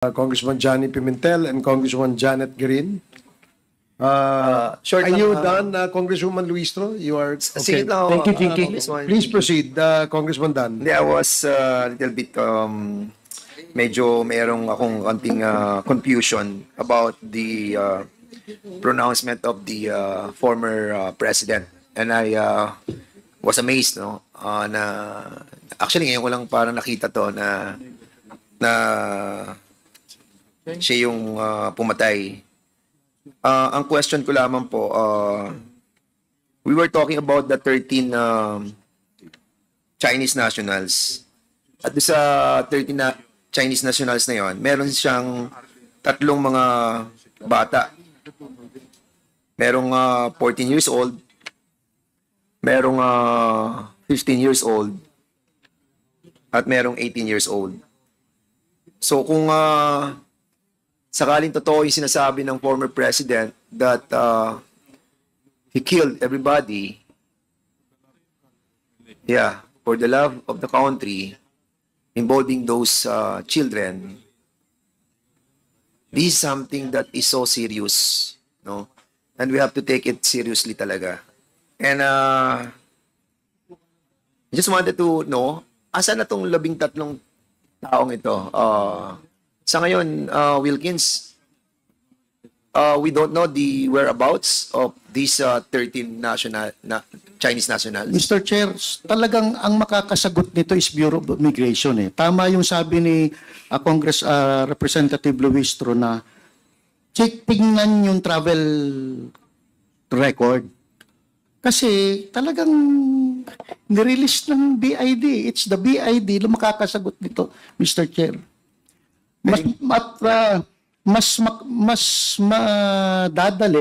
Congressman Johnny Pimentel and Congresswoman Janet Green. Short Are lang, you done, Congresswoman Luistro? You are okay. Sige lang, Thank you, Jinky. Congressman. Please proceed, Congressman Dan. Hindi, I was a little bit, medyo mayroong akong konting confusion about the pronouncement of the former president. And I was amazed, no? Na actually ngayon ko lang parang nakita to na siya yung pumatay. Ang question ko lamang po, we were talking about the 13 Chinese nationals. At sa 13 Chinese nationals na yon, meron siyang tatlong mga bata. Merong 14 years old, merong 15 years old, at merong 18 years old. So kung sakaling totoo yung sinasabi ng former president that he killed everybody, yeah, for the love of the country, involving those children, this is something that is so serious, no? And we have to take it seriously talaga. And just wanted to know, asan na tong 13 taong ito? Sa ngayon, Wilkins, we don't know the whereabouts of these 13 Chinese nationals. Mr. Chair, talagang ang makakasagot nito is Bureau of Immigration. Tama yung sabi ni Congress Representative Luistro na tingnan yung travel record. Kasi talagang nirelease ng BID. It's the BID na makakasagot nito, Mr. Chair. Mas madadali